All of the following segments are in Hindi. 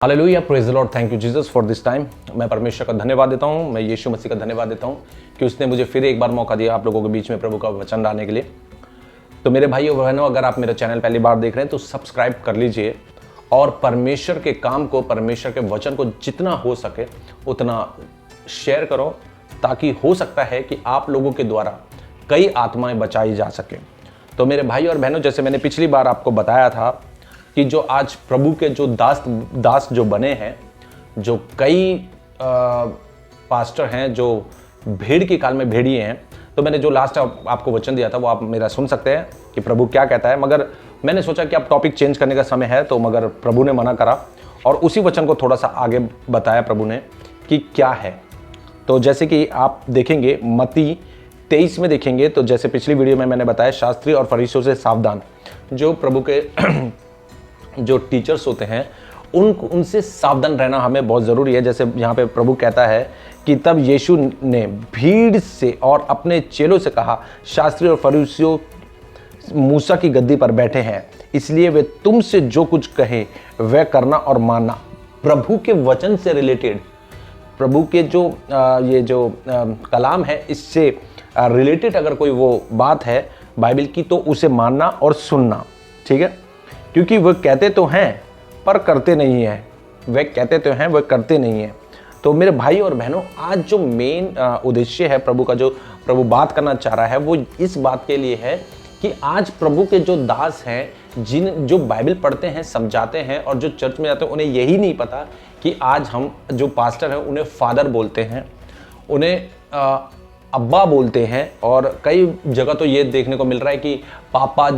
Hallelujah, praise the Lord, thank you Jesus for this time. मैं परमेश्वर का धन्यवाद देता हूँ, मैं यीशु मसीह का धन्यवाद देता हूँ कि उसने मुझे फिर एक बार मौका दिया आप लोगों के बीच में प्रभु का वचन लाने के लिए। तो मेरे भाइयों बहनों, अगर आप मेरा चैनल पहली बार देख रहे हैं तो सब्सक्राइब कर लीजिए और परमेश्वर के काम को, परमेश्वर के वचन को जितना हो सके उतना शेयर करो, ताकि हो सकता है कि आप लोगों के द्वारा कई आत्माएं बचाई जा सके। तो मेरे भाई और बहनों, जैसे मैंने पिछली बार आपको बताया था कि जो आज प्रभु के जो दास जो बने हैं, जो कई पास्टर हैं, जो भेड़ की काल में भेड़िए हैं, तो मैंने जो लास्ट आपको वचन दिया था वो आप मेरा सुन सकते हैं कि प्रभु क्या कहता है। मगर मैंने सोचा कि अब टॉपिक चेंज करने का समय है, तो मगर प्रभु ने मना करा और उसी वचन को थोड़ा सा आगे बताया प्रभु ने कि क्या है। तो जैसे कि आप देखेंगे मत्ती 23 में देखेंगे, तो जैसे पिछली वीडियो में मैंने बताया, शास्त्री और फरीसियों से सावधान। जो प्रभु के जो टीचर्स होते हैं उनसे सावधान रहना हमें बहुत ज़रूरी है। जैसे यहाँ पे प्रभु कहता है कि तब यीशु ने भीड़ से और अपने चेलों से कहा, शास्त्री और फरीसियों मूसा की गद्दी पर बैठे हैं, इसलिए वे तुमसे जो कुछ कहें वह करना और मानना। प्रभु के वचन से रिलेटेड, प्रभु के जो ये जो कलाम है, इससे रिलेटेड अगर कोई वो बात है बाइबल की, तो उसे मानना और सुनना, ठीक है। क्योंकि वह कहते तो हैं पर करते नहीं हैं, वह कहते तो हैं वह करते नहीं हैं। तो मेरे भाई और बहनों, आज जो मेन उद्देश्य है प्रभु का, जो प्रभु बात करना चाह रहा है, वो इस बात के लिए है कि आज प्रभु के जो दास हैं, जो बाइबल पढ़ते हैं, समझाते हैं और जो चर्च में जाते हैं, उन्हें यही नहीं पता कि आज हम जो पास्टर हैं उन्हें फादर बोलते हैं, उन्हें अब्बा बोलते हैं, और कई जगह तो ये देखने को मिल रहा है कि पापा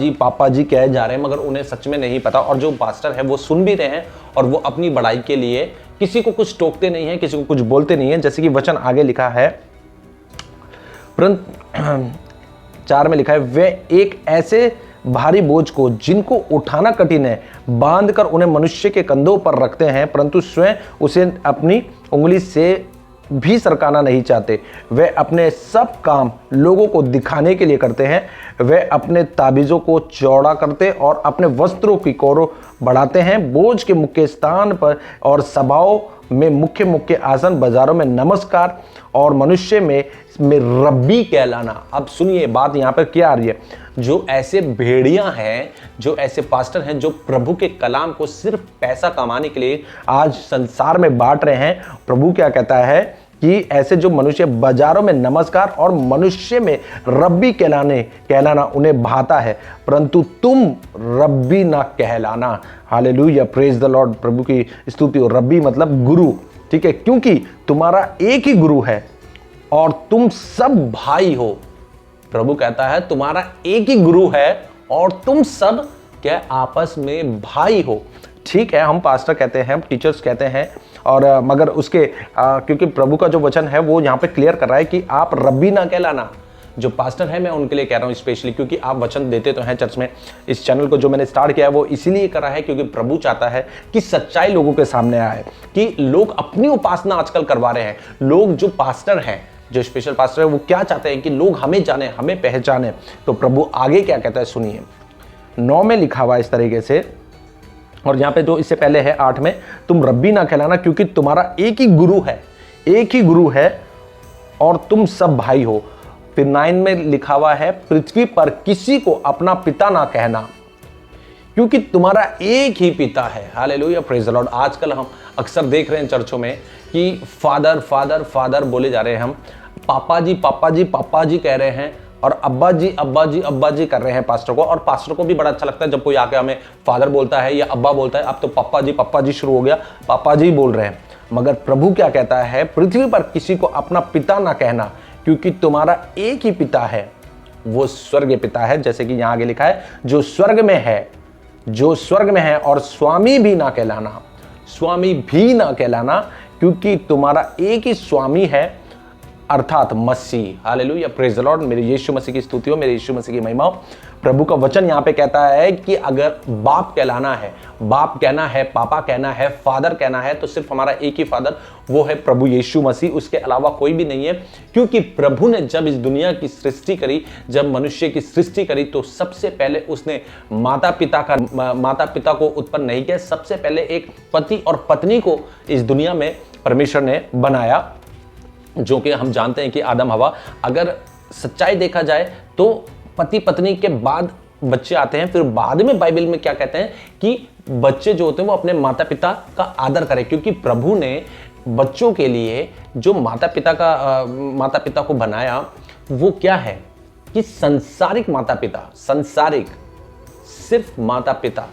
जी कहे जा रहे हैं, मगर उन्हें सच में नहीं पता। और जो पास्टर है वो सुन भी रहे हैं और वो अपनी बड़ाई के लिए किसी को कुछ टोकते नहीं हैं, किसी को कुछ बोलते नहीं हैं। जैसे कि वचन आगे लिखा है, 4 में लिखा है, वे एक ऐसे भारी बोझ को जिनको उठाना कठिन है बांधकर उन्हें मनुष्य के कंधों पर रखते हैं, परंतु स्वयं उसे अपनी उंगली से भी सरकाना नहीं चाहते। वे अपने सब काम लोगों को दिखाने के लिए करते हैं। वे अपने ताबीज़ों को चौड़ा करते और अपने वस्त्रों की कोरों बढ़ाते हैं। बोझ के मुख्य स्थान पर और सभाओं में मुख्य मुख्य आसन, बाजारों में नमस्कार और मनुष्य में रब्बी कहलाना। अब सुनिए बात यहाँ पर क्या आ रही है। जो ऐसे भेड़ियां हैं, जो ऐसे पास्टर हैं, जो प्रभु के कलाम को सिर्फ पैसा कमाने के लिए आज संसार में बांट रहे हैं, प्रभु क्या कहता है कि ऐसे जो मनुष्य बाजारों में नमस्कार और मनुष्य में रब्बी कहलाना उन्हें भाता है, परंतु तुम रब्बी ना कहलाना। हालेलुया, प्रेज द लॉर्ड, प्रभु की स्तुति हो। रब्बी मतलब गुरु, ठीक है, क्योंकि तुम्हारा एक ही गुरु है और तुम सब भाई हो। प्रभु कहता है तुम्हारा एक ही गुरु है और तुम सब क्या आपस में भाई हो। ठीक है, हम पास्टर कहते हैं, टीचर्स कहते हैं, और मगर उसके क्योंकि प्रभु का जो वचन है वो यहाँ पे क्लियर कर रहा है कि आप रब्बी ना कहलाना। जो पास्टर है, मैं उनके लिए कह रहा हूँ स्पेशली, क्योंकि आप वचन देते तो हैं चर्च में। इस चैनल को जो मैंने स्टार्ट किया है वो इसीलिए करा है क्योंकि प्रभु चाहता है कि सच्चाई लोगों के सामने आए, कि लोग अपनी उपासना आजकल करवा रहे हैं। लोग जो पास्टर हैं, जो स्पेशल पास्टर है, वो क्या चाहते हैं कि लोग हमें जाने, हमें पहचाने। तो प्रभु आगे क्या कहता है सुनिए। 9 में लिखा हुआ इस तरीके से, और यहाँ पे जो इससे पहले है 8 में, तुम रब्बी ना कहलाना क्योंकि तुम्हारा एक ही गुरु है, एक ही गुरु है और तुम सब भाई हो। फिर 9 में लिखा हुआ है, पृथ्वी पर किसी को अपना पिता ना कहना क्योंकि तुम्हारा एक ही पिता है। Hallelujah, praise the Lord. आजकल हम अक्सर देख रहे हैं चर्चों में कि फादर फादर फादर बोले जा रहे हैं, हम पापा जी कह रहे हैं, और अब्बा जी कर रहे हैं पास्टर को। और पास्टर को भी बड़ा अच्छा लगता है जब कोई आके हमें फादर बोलता है या अब्बा बोलता है। अब तो पापा जी शुरू हो गया, पापा जी बोल रहे हैं। मगर प्रभु क्या कहता है, पृथ्वी पर किसी को अपना पिता ना कहना क्योंकि तुम्हारा एक ही पिता है, वो स्वर्ग पिता है। जैसे कि यहाँ आगे लिखा है, जो स्वर्ग में है, और स्वामी भी ना कहलाना क्योंकि तुम्हारा एक ही स्वामी है अर्थात मसीह। Hallelujah, praise the lord. मेरे यीशु मसीह की स्तुति हो, मेरे यीशु मसीह की महिमा हो। प्रभु का वचन यहाँ पे कहता है कि अगर बाप कहलाना है, बाप कहना है, पापा कहना है, फादर कहना है, तो सिर्फ हमारा एक ही फादर, वो है प्रभु यीशु मसीह, उसके अलावा कोई भी नहीं है। क्योंकि प्रभु ने जब इस दुनिया की सृष्टि करी, जब मनुष्य की सृष्टि करी, तो सबसे पहले उसने माता पिता को उत्पन्न नहीं किया। सबसे पहले एक पति और पत्नी को इस दुनिया में परमेश्वर ने बनाया, जो कि हम जानते हैं कि आदम हवा। अगर सच्चाई देखा जाए तो पति पत्नी के बाद बच्चे आते हैं। फिर बाद में बाइबल में क्या कहते हैं कि बच्चे जो होते हैं वो अपने माता पिता का आदर करें, क्योंकि प्रभु ने बच्चों के लिए जो माता पिता को बनाया, वो क्या है कि संसारिक माता पिता, संसारिक, सिर्फ माता पिता,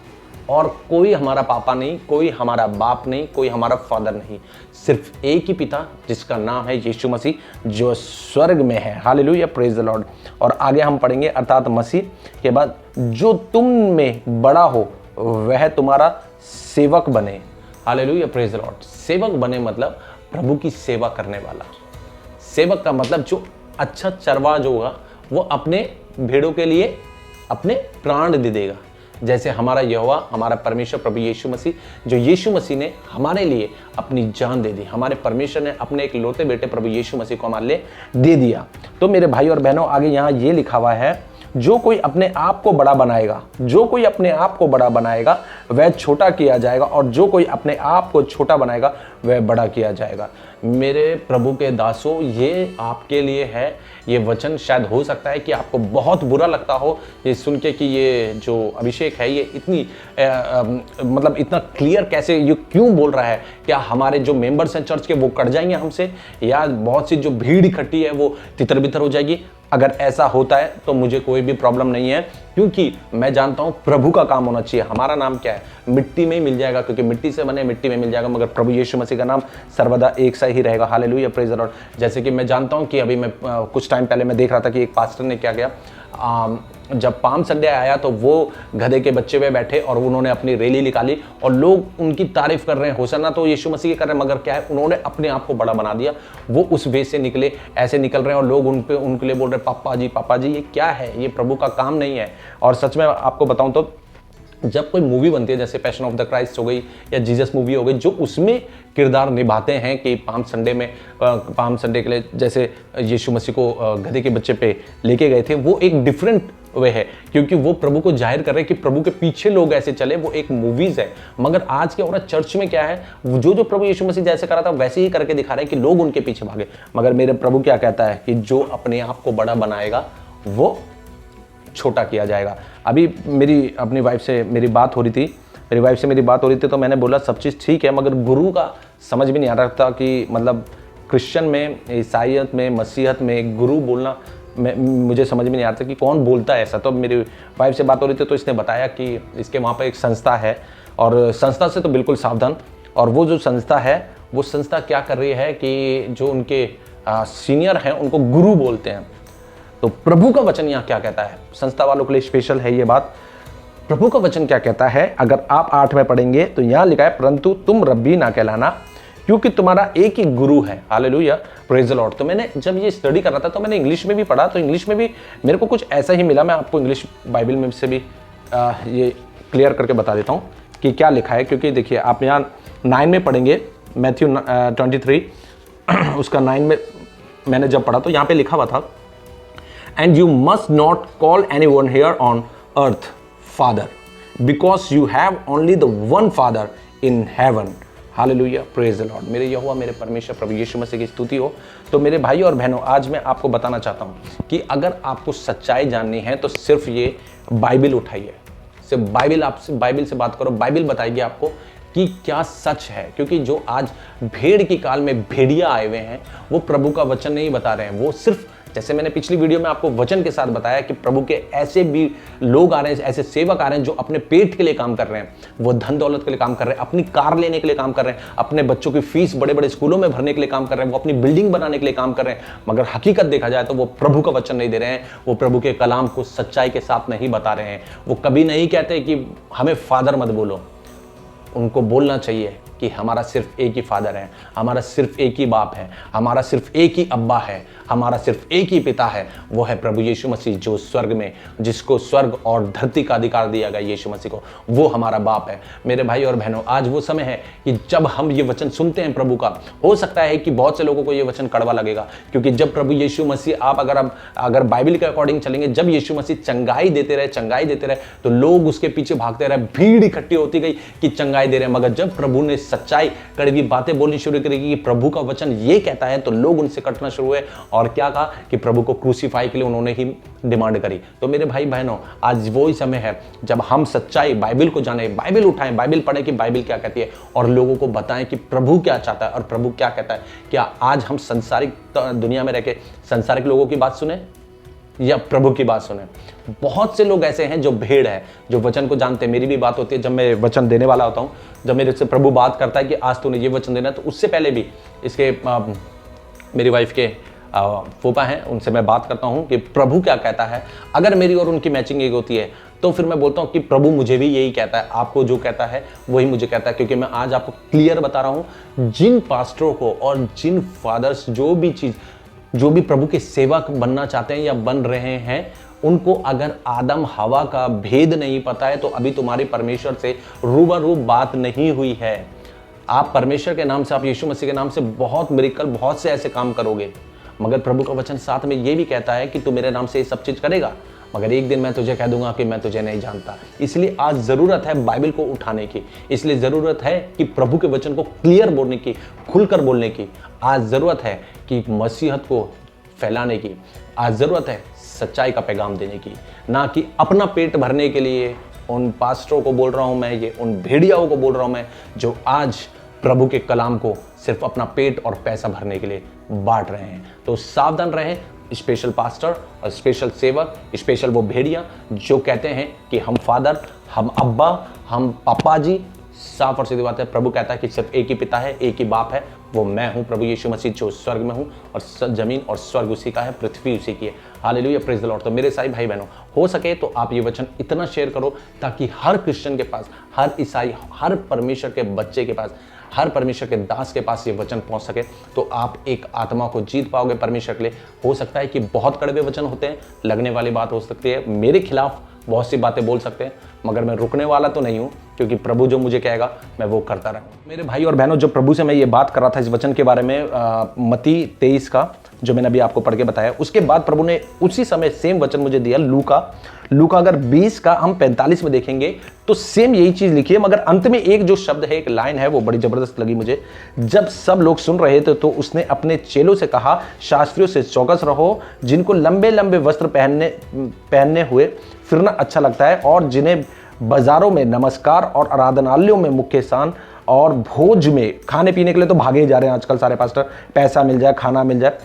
और कोई हमारा पापा नहीं, कोई हमारा बाप नहीं, कोई हमारा फादर नहीं, सिर्फ एक ही पिता जिसका नाम है यीशु मसीह, जो स्वर्ग में है। Hallelujah, praise the Lord. और आगे हम पढ़ेंगे, अर्थात मसीह के बाद जो तुम में बड़ा हो वह तुम्हारा सेवक बने। Hallelujah, praise the Lord. सेवक बने मतलब प्रभु की सेवा करने वाला। सेवक का मतलब जो अच्छा चरवाहा जो होगा वो अपने भेड़ों के लिए अपने प्राण दे देगा। जैसे हमारा यहोवा, हमारा परमेश्वर प्रभु यीशु मसीह, जो यीशु मसीह ने हमारे लिए अपनी जान दे दी। हमारे परमेश्वर ने अपने एक लौते बेटे प्रभु यीशु मसीह को हमारे लिए दे दिया। तो मेरे भाई और बहनों, आगे यहाँ ये लिखा हुआ है, जो कोई अपने आप को बड़ा बनाएगा, जो कोई अपने आप को बड़ा बनाएगा वह छोटा किया जाएगा, और जो कोई अपने आप को छोटा बनाएगा वह बड़ा किया जाएगा। मेरे प्रभु के दासों, ये आपके लिए है। ये वचन शायद हो सकता है कि आपको बहुत बुरा लगता हो ये सुन के कि ये जो अभिषेक है ये इतनी मतलब इतना क्लियर कैसे, ये क्यों बोल रहा है? क्या हमारे जो मेंबर्स हैं चर्च के वो कट जाएंगे हमसे, या बहुत सी जो भीड़ इकट्ठी है वो तितर बितर हो जाएगी? अगर ऐसा होता है तो मुझे कोई भी प्रॉब्लम नहीं है, क्योंकि मैं जानता हूं प्रभु का काम होना चाहिए। हमारा नाम क्या है? मिट्टी में ही मिल जाएगा, क्योंकि मिट्टी से बने, मिट्टी में मिल जाएगा, मगर प्रभु यीशु मसीह का नाम सर्वदा एक सा ही रहेगा। Hallelujah, praise the Lord. जैसे कि मैं जानता हूं कि अभी मैं कुछ टाइम पहले मैं देख रहा था कि एक पास्टर ने क्या किया, जब पाम संडे आया तो वो गधे के बच्चे पे बैठे और उन्होंने अपनी रैली निकाली और लोग उनकी तारीफ कर रहे हैं, होसन्ना तो यीशु मसीह के कर रहे हैं, मगर क्या है, उन्होंने अपने आप को बड़ा बना दिया। वो उस वे से निकले, ऐसे निकल रहे हैं और लोग उनके लिए बोल रहे हैं पापा जी, ये क्या है? ये प्रभु का काम नहीं है। और सच में आपको बताऊं तो जब कोई मूवी बनती है, जैसे पैशन ऑफ द क्राइस्ट हो गई या जीसस मूवी हो गई, जो उसमें किरदार निभाते हैं कि पाम संडे के लिए जैसे यीशु मसीह को गधे के बच्चे पे लेके गए थे, वो एक डिफरेंट वे है, क्योंकि वो प्रभु को जाहिर कर रहे हैं कि प्रभु के पीछे लोग ऐसे चले। वो एक मूवीज है। मगर आज क्या हो रहा है चर्च में, क्या है, जो प्रभु यीशु मसीह जैसे करा था वैसे ही करके दिखा रहे हैं कि लोग उनके पीछे भागे। मगर मेरे प्रभु क्या कहता है कि जो अपने आप को बड़ा बनाएगा वो छोटा किया जाएगा। अभी अपनी वाइफ से मेरी बात हो रही थी, तो मैंने बोला सब चीज़ ठीक है, मगर गुरु का समझ भी नहीं आ रहा था कि मतलब क्रिश्चियन में, ईसाईयत में, मसीहत में गुरु बोलना मुझे समझ में नहीं आ रहा था कि कौन बोलता है ऐसा। तो मेरी वाइफ से बात हो रही थी तो इसने बताया कि इसके वहाँ पर एक संस्था है, और संस्था से तो बिल्कुल सावधान। और वो जो संस्था है, वो संस्था क्या कर रही है कि जो उनके सीनियर हैं उनको गुरु बोलते हैं। तो प्रभु का वचन यहाँ क्या कहता है? संस्था वालों के लिए स्पेशल है ये बात। प्रभु का वचन क्या कहता है? अगर आप 8 में पढ़ेंगे तो यहाँ लिखा है, परंतु तुम रब्बी ना कहलाना, क्योंकि तुम्हारा एक ही गुरु है। Hallelujah, praise the Lord. तो मैंने जब ये स्टडी कर रहा था तो मैंने इंग्लिश में भी पढ़ा, तो इंग्लिश में भी मेरे को कुछ ऐसा ही मिला। मैं आपको इंग्लिश बाइबल में से भी ये क्लियर करके बता देता हूँ कि क्या लिखा है। क्योंकि देखिए, आप यहाँ 9 में पढ़ेंगे, मैथ्यू 23 उसका 9 में मैंने जब पढ़ा तो यहाँ पे लिखा हुआ था, and you must not call anyone here on earth father, because you have only the one father in heaven. Hallelujah, praise the Lord। मेरे यहोवा, मेरे परमेश्वर प्रभु यीशु मसीह की स्तुति हो। तो मेरे भाई और बहनों, आज मैं आपको बताना चाहता हूँ कि अगर आपको सच्चाई जाननी है तो सिर्फ ये बाइबल उठाइए, सिर्फ बाइबल से बात करो। बाइबल बताएगी आपको कि क्या सच है, क्योंकि जो आज भेड़ की काल में भेड़िया आए हुए हैं वो प्रभु का वचन नहीं बता रहे हैं। वो सिर्फ, जैसे मैंने पिछली वीडियो में आपको वचन के साथ बताया कि प्रभु के ऐसे भी लोग आ रहे हैं, ऐसे सेवक आ रहे हैं जो अपने पेट के लिए काम कर रहे हैं, वो धन दौलत के लिए काम कर रहे हैं, अपनी कार लेने के लिए काम कर रहे हैं, अपने बच्चों की फीस बड़े बड़े स्कूलों में भरने के लिए काम कर रहे हैं, वो अपनी बिल्डिंग बनाने के लिए काम कर रहे हैं। मगर हकीकत देखा जाए तो वो प्रभु का वचन नहीं दे रहे हैं, वो प्रभु के कलाम को सच्चाई के साथ नहीं बता रहे हैं। वो कभी नहीं कहते कि हमें फादर मत बोलो, उनको बोलना चाहिए कि हमारा सिर्फ एक ही फादर है, हमारा सिर्फ एक ही बाप है, हमारा सिर्फ एक ही अब्बा है, हमारा सिर्फ एक ही पिता है, वो है प्रभु यीशु मसीह जो स्वर्ग में, जिसको स्वर्ग और धरती का अधिकार दिया गया यीशु मसीह को, वो हमारा बाप है। मेरे भाई और बहनों, आज वो समय है कि जब हम ये वचन सुनते हैं प्रभु का, हो सकता है कि बहुत से लोगों को ये वचन कड़वा लगेगा, क्योंकि जब प्रभु यीशु मसीह, आप अगर बाइबल के अकॉर्डिंग चलेंगे, जब यीशु मसीह चंगाई देते रहे तो लोग उसके पीछे भागते रहे, भीड़ इकट्ठी होती गई कि चंगाई दे रहे हैं। मगर जब प्रभु ने सच्चाई, कड़वी बातें बोलनी शुरू करी कि प्रभु का वचन ये कहता है, तो लोग उनसे कटना शुरू हुए और क्या कहा कि प्रभु को क्रूसीफाई के लिए उन्होंने ही डिमांड करी। तो मेरे भाई बहनों, आज वो ही समय है जब हम सच्चाई, बाइबल को जाने, बाइबल उठाएं, बाइबल पढ़ें कि बाइबल क्या कहती है, और लोगों को बताएं कि प्रभु क्या चाहता है और प्रभु क्या कहता है। क्या आज हम संसारिक दुनिया में रह के संसारिक लोगों की बात सुने या प्रभु की बात सुने? बहुत से लोग ऐसे हैं जो भेड़ है, जो वचन को जानते हैं। मेरी भी बात होती है जब मैं वचन देने वाला होता हूँ, जब मेरे से प्रभु बात करता है कि आज तूने ये वचन देना है, तो उससे पहले भी इसके मेरी वाइफ के फूफा हैं, उनसे मैं बात करता हूँ कि प्रभु क्या कहता है। अगर मेरी और उनकी मैचिंग एक होती है तो फिर मैं बोलता हूँ कि प्रभु मुझे भी यही कहता है, आपको जो कहता है वही मुझे कहता है। क्योंकि मैं आज आपको क्लियर बता रहा हूँ, जिन पास्टरों को और जिन फादर्स जो भी प्रभु के सेवक बनना चाहते हैं या बन रहे हैं, उनको अगर आदम हवा का भेद नहीं पता है तो अभी तुम्हारे परमेश्वर से रूबरू बात नहीं हुई है। आप परमेश्वर के नाम से, आप यीशु मसीह के नाम से बहुत मिरेकल, बहुत से ऐसे काम करोगे, मगर प्रभु का वचन साथ में ये भी कहता है कि तू मेरे नाम से ये सब चीज करेगा, मगर एक दिन मैं तुझे कह दूंगा कि मैं तुझे नहीं जानता। इसलिए आज जरूरत है बाइबल को उठाने की, इसलिए जरूरत है कि प्रभु के वचन को क्लियर बोलने की, खुलकर बोलने की। आज जरूरत है कि मसीहत को फैलाने की, आज जरूरत है सच्चाई का पैगाम देने की, ना कि अपना पेट भरने के लिए। उन पास्टरों को बोल रहा हूं मैं, ये उन भेड़ियाओं को बोल रहा हूं मैं, जो आज प्रभु के कलाम को सिर्फ अपना पेट और पैसा भरने के लिए बांट रहे हैं। तो सावधान रहें, स्पेशल पास्टर और स्पेशल सेवक, स्पेशल वो भेड़िया जो कहते हैं कि हम फादर, हम अब्बा, हम पापा जी। साफ और सीधी बात है, प्रभु कहता है कि सिर्फ एक ही पिता है, एक ही बाप है, वो मैं हूं, प्रभु यीशु मसीह जो स्वर्ग में हूं, और जमीन और स्वर्ग उसी का है, पृथ्वी उसी की है। Hallelujah, praise the Lord. तो मेरे सारे भाई बहनों, हो सके तो आप ये वचन इतना शेयर करो ताकि हर क्रिश्चियन के पास, हर ईसाई, हर परमेश्वर के बच्चे के पास, हर परमेश्वर के दास के पास ये वचन पहुंच सके, तो आप एक आत्मा को जीत पाओगे परमेश्वर के लिए। हो सकता है कि बहुत कड़वे वचन होते हैं, लगने वाली बात हो सकती है, मेरे खिलाफ बहुत सी बातें बोल सकते हैं, मगर मैं रुकने वाला तो नहीं हूं, क्योंकि प्रभु जो मुझे कहेगा मैं वो करता रहूंगा। मेरे भाई और बहनों, जो प्रभु से मैं ये बात कर रहा था इस वचन के बारे में, मत्ती 23 का, जो मैंने अभी आपको पढ़ के बताया, उसके बाद प्रभु ने उसी समय सेम वचन मुझे दिया लूका अगर 20 का हम 45 में देखेंगे तो सेम यही चीज लिखी है, मगर अंत में एक जो शब्द है, एक लाइन है, वो बड़ी जबरदस्त लगी मुझे। जब सब लोग सुन रहे थे तो उसने अपने चेलों से कहा, शास्त्रियों से चौकस रहो, जिनको लंबे लंबे वस्त्र पहनने हुए फिरना अच्छा लगता है, और जिन्हें बाजारों में नमस्कार और आराधनालयों में मुख्य स्थान और भोज में, खाने पीने के लिए तो भागे ही जा रहे हैं आजकल सारे पास्टर, पैसा मिल जाए, खाना मिल जाए।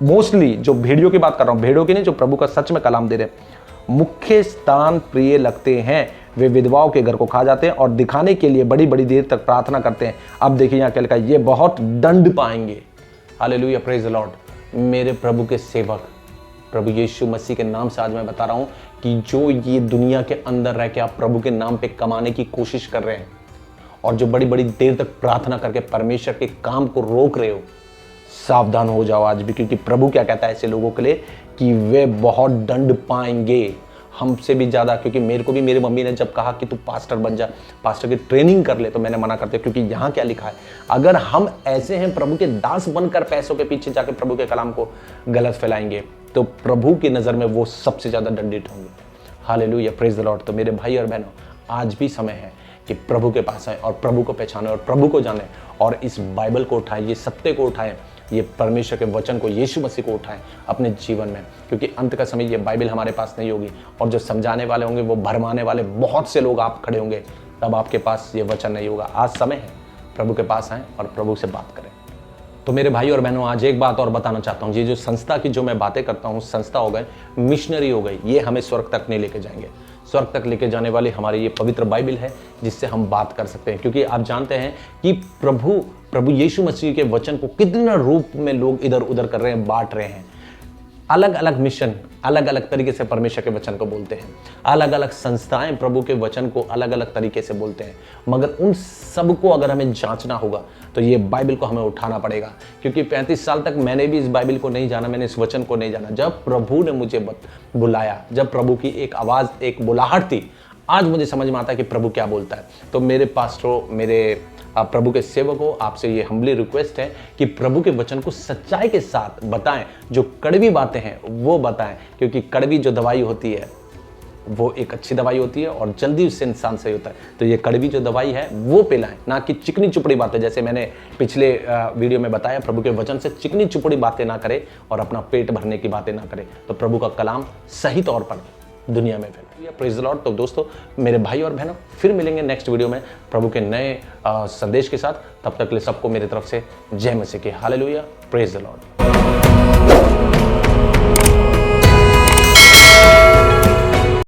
मोस्टली जो भेड़ियों की बात कर रहा हूं, भेड़ियों की नहीं, जो प्रभु का सच में कलाम दे रहे हैं, मुख्य स्थान प्रिय लगते हैं, वे विधवाओं के घर को खा जाते हैं और दिखाने के लिए बड़ी बड़ी देर तक प्रार्थना करते हैं। अब देखिए यहाँ क्या लिखा है, ये बहुत दंड पाएंगे। Hallelujah, praise the lord. मेरे प्रभु के सेवक, प्रभु यीशु मसीह के नाम से आज मैं बता रहा हूं कि जो ये दुनिया के अंदर रह के आप प्रभु के नाम पे कमाने की कोशिश कर रहे हैं, और जो बड़ी बड़ी देर तक प्रार्थना करके परमेश्वर के काम को रोक रहे हो, सावधान हो जाओ आज भी, क्योंकि प्रभु क्या कहता है ऐसे लोगों के लिए कि वे बहुत दंड पाएंगे, हमसे भी ज्यादा। क्योंकि मेरे को भी मेरी मम्मी ने जब कहा कि तू पास्टर बन जा, पास्टर की ट्रेनिंग कर ले, तो मैंने मना कर दिया, क्योंकि यहाँ क्या लिखा है, अगर हम ऐसे हैं प्रभु के दास बनकर पैसों के पीछे जाके प्रभु के कलाम को गलत फैलाएंगे, तो प्रभु की नजर में वो सबसे ज्यादा दंडित होंगे। Hallelujah, praise the Lord. तो मेरे भाई और बहनों, आज भी समय है कि प्रभु के पास आए और प्रभु को पहचाने और प्रभु को जाने, और इस बाइबल को उठाएं, ये सत्य को उठाएं, ये परमेश्वर के वचन को, यीशु मसीह को उठाएं अपने जीवन में। क्योंकि अंत का समय ये बाइबल हमारे पास नहीं होगी, और जो समझाने वाले होंगे, वो भरमाने वाले बहुत से लोग आप खड़े होंगे, तब आपके पास ये वचन नहीं होगा। आज समय है प्रभु के पास आएं और प्रभु से बात करें। तो मेरे भाई और बहनों, आज एक बात और बताना चाहता हूँ, ये जो संस्था की जो मैं बातें करता हूँ, संस्था हो गए, मिशनरी हो गई, ये हमें स्वर्ग तक नहीं लेके जाएंगे। स्वर्ग तक लेके जाने वाली हमारी ये पवित्र बाइबल है, जिससे हम बात कर सकते हैं। क्योंकि आप जानते हैं कि प्रभु यीशु मसीह के वचन को कितना रूप में लोग इधर उधर कर रहे हैं, बांट रहे हैं। अलग अलग मिशन, अलग अलग तरीके से परमेश्वर के वचन को बोलते हैं, अलग अलग संस्थाएं प्रभु के वचन को अलग अलग तरीके से बोलते हैं, मगर उन सबको अगर हमें जांचना होगा तो ये बाइबल को हमें उठाना पड़ेगा। क्योंकि 35 साल तक मैंने भी इस बाइबल को नहीं जाना, मैंने इस वचन को नहीं जाना। जब प्रभु ने मुझे बुलाया, जब प्रभु की एक आवाज, एक बुलाहट थी, आज मुझे समझ में आता है कि प्रभु क्या बोलता है। तो मेरे पास्टरों, मेरे प्रभु के सेवकों, आपसे ये हम्बली रिक्वेस्ट है कि प्रभु के वचन को सच्चाई के साथ बताएं। जो कड़वी बातें हैं वो बताएं, क्योंकि कड़वी जो दवाई होती है वो एक अच्छी दवाई होती है और जल्दी उससे इंसान सही होता है। तो ये कड़वी जो दवाई है वो पिलाएं, ना कि चिकनी चुपड़ी बातें। जैसे मैंने पिछले वीडियो में बताया, प्रभु के वचन से चिकनी चुपड़ी बातें ना करें और अपना पेट भरने की बातें ना करें, तो प्रभु का कलाम सही तौर पर दुनिया में फैला। Praise the Lord. तो दोस्तों, मेरे भाई और बहनों, फिर मिलेंगे नेक्स्ट वीडियो में प्रभु के नए संदेश के साथ। तब तक के लिए सबको मेरी तरफ से जय मसीह की। हालेलुया। Praise the Lord.